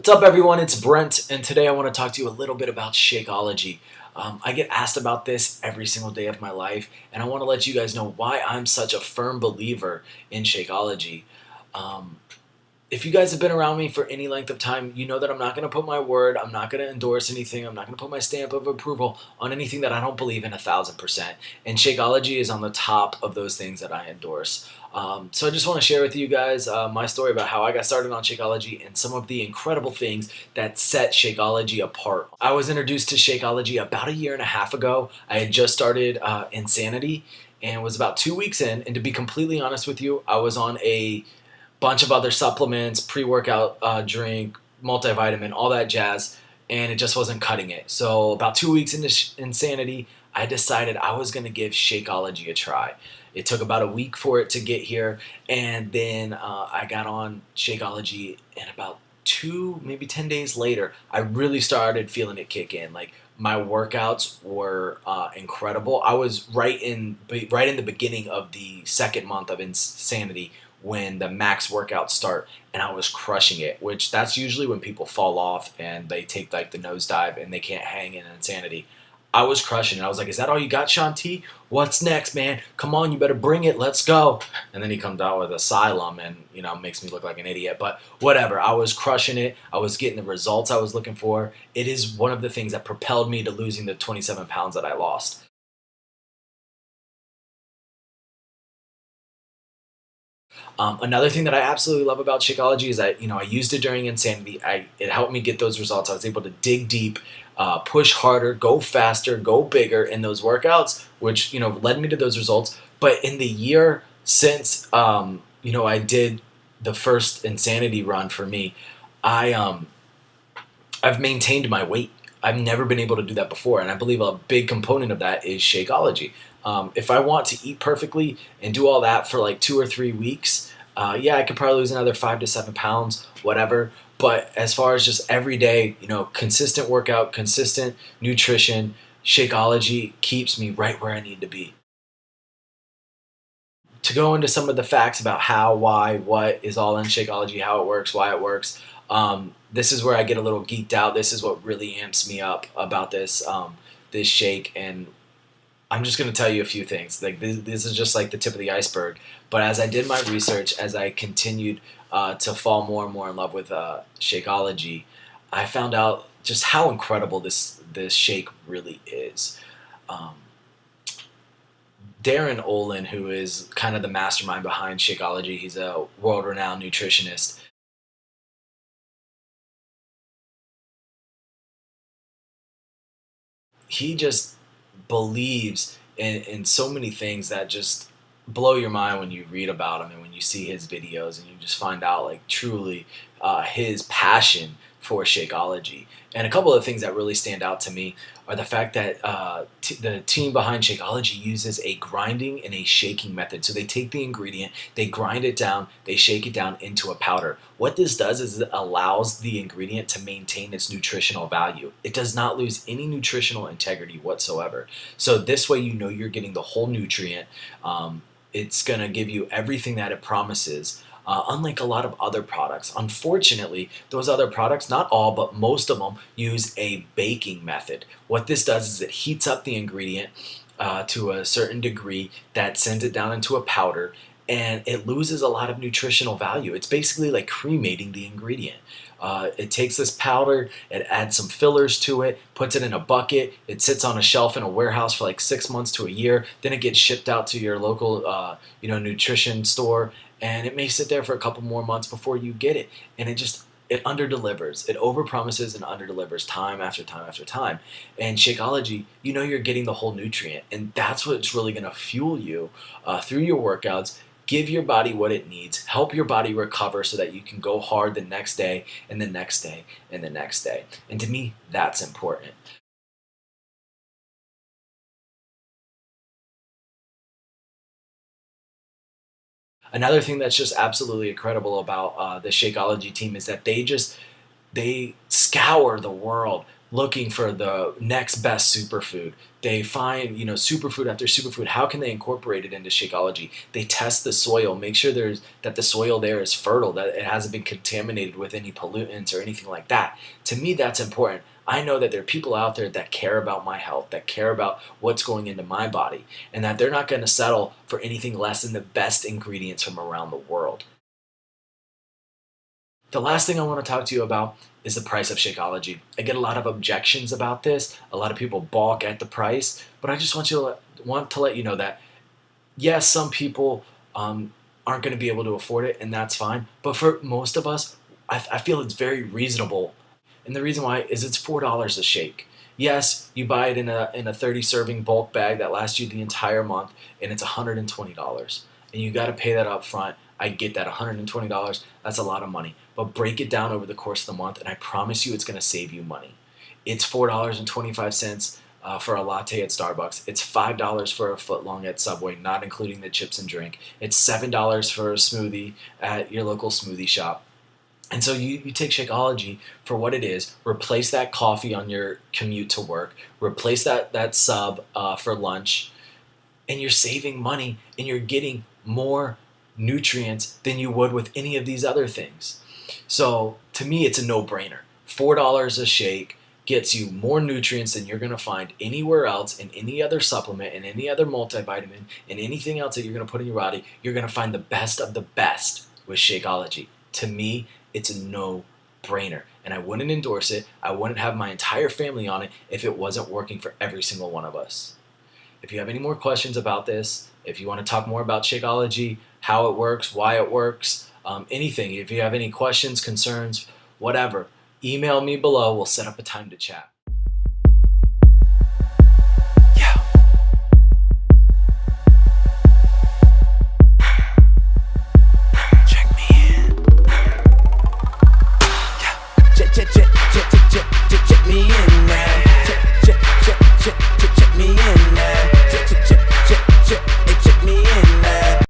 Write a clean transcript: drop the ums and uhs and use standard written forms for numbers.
What's up, everyone? It's Brent, and today I want to talk to you a little bit about Shakeology. I get asked about this every single day of my life, and I want to let you guys know why I'm such a firm believer in Shakeology. Um, if you guys have been around me for any length of time, you know that I'm not going to put my word, I'm not going to endorse anything, I'm not going to put my stamp of approval on anything that I don't believe in 1,000%. And Shakeology is on the top of those things that I endorse. So I just want to share with you guys my story about how I got started on Shakeology and some of the incredible things that set Shakeology apart. I was introduced to Shakeology about a year and a half ago. I had just started Insanity and was about 2 weeks in. And to be completely honest with you, I was on a bunch of other supplements, pre-workout drink, multivitamin, all that jazz, and it just wasn't cutting it. So about 2 weeks into Insanity, I decided I was going to give Shakeology a try. It took about a week for it to get here, and then I got on Shakeology, and about 2, maybe 10 days later, I really started feeling it kick in. Like, my workouts were incredible. I was right in the beginning of the second month of Insanity when the max workouts start, and I was crushing it, which that's usually when people fall off and they take like the nosedive and they can't hang in Insanity. I was crushing it. I was like, is that all you got, Sean T? What's next, man? Come on, you better bring it. Let's go. And then he comes out with Asylum and, makes me look like an idiot. But whatever. I was crushing it. I was getting the results I was looking for. It is one of the things that propelled me to losing the 27 pounds that I lost. Another thing that I absolutely love about Shakeology is that I used it during Insanity. It helped me get those results. I was able to dig deep, push harder, go faster, go bigger in those workouts, which led me to those results. But in the year since I did the first Insanity run for me, I I've maintained my weight. I've never been able to do that before, and I believe a big component of that is Shakeology. If I want to eat perfectly and do all that for like 2 or 3 weeks, yeah, I could probably lose another 5 to 7 pounds, whatever. But as far as just every day, consistent workout, consistent nutrition, Shakeology keeps me right where I need to be. To go into some of the facts about how, why, what is all in Shakeology, how it works, why it works. This is where I get a little geeked out. This is what really amps me up about this shake, and I'm just going to tell you a few things. Like this is just like the tip of the iceberg. But as I did my research, as I continued to fall more and more in love with Shakeology, I found out just how incredible this shake really is. Um, Darren Olin, who is kind of the mastermind behind Shakeology, he's a world-renowned nutritionist. He just believes in so many things that just blow your mind when you read about him and when you see his videos and you just find out like truly his passion for Shakeology. And a couple of things that really stand out to me are the fact that the team behind Shakeology uses a grinding and a shaking method. So they take the ingredient, they grind it down, they shake it down into a powder. What this does is it allows the ingredient to maintain its nutritional value. It does not lose any nutritional integrity whatsoever. So this way you're getting the whole nutrient. It's going to give you everything that it promises. Unlike a lot of other products. Unfortunately, those other products, not all, but most of them, use a baking method. What this does is it heats up the ingredient to a certain degree that sends it down into a powder, and it loses a lot of nutritional value. It's basically like cremating the ingredient. It takes this powder, it adds some fillers to it, puts it in a bucket, it sits on a shelf in a warehouse for like 6 months to a year, then it gets shipped out to your local nutrition store, and it may sit there for a couple more months before you get it. And it underdelivers. It overpromises and underdelivers time after time after time. And Shakeology, you're getting the whole nutrient, and that's what's really going to fuel you through your workouts. Give your body what it needs. Help your body recover so that you can go hard the next day and the next day and the next day. And to me, that's important. Another thing that's just absolutely incredible about the Shakeology team is that they scour the world looking for the next best superfood. They find, superfood after superfood. How can they incorporate it into Shakeology? They test the soil, make sure that the soil there is fertile, that it hasn't been contaminated with any pollutants or anything like that. To me, that's important. I know that there are people out there that care about my health, that care about what's going into my body, and that they're not going to settle for anything less than the best ingredients from around the world. The last thing I want to talk to you about is the price of Shakeology. I get a lot of objections about this. A lot of people balk at the price, but I just want to let you know that yes, some people aren't going to be able to afford it, and that's fine. But for most of us, I feel it's very reasonable, and the reason why is it's $4 a shake. Yes, you buy it in a 30 serving bulk bag that lasts you the entire month, and it's $120, and you got to pay that up front. I get that $120, that's a lot of money, but break it down over the course of the month, and I promise you, it's going to save you money. It's $4.25 for a latte at Starbucks. It's $5 for a footlong at Subway, not including the chips and drink. It's $7 for a smoothie at your local smoothie shop. And so you take Shakeology for what it is, replace that coffee on your commute to work, replace that sub for lunch, and you're saving money and you're getting more nutrients than you would with any of these other things. So to me, it's a no-brainer. $4 a shake gets you more nutrients than you're going to find anywhere else in any other supplement, in any other multivitamin, in anything else that you're going to put in your body. You're going to find the best of the best with Shakeology. To me, it's a no-brainer, and I wouldn't endorse it. I wouldn't have my entire family on it if it wasn't working for every single one of us. If you have any more questions about this, if you want to talk more about Shakeology, how it works, why it works, anything, if you have any questions, concerns, whatever, email me below. We'll set up a time to chat.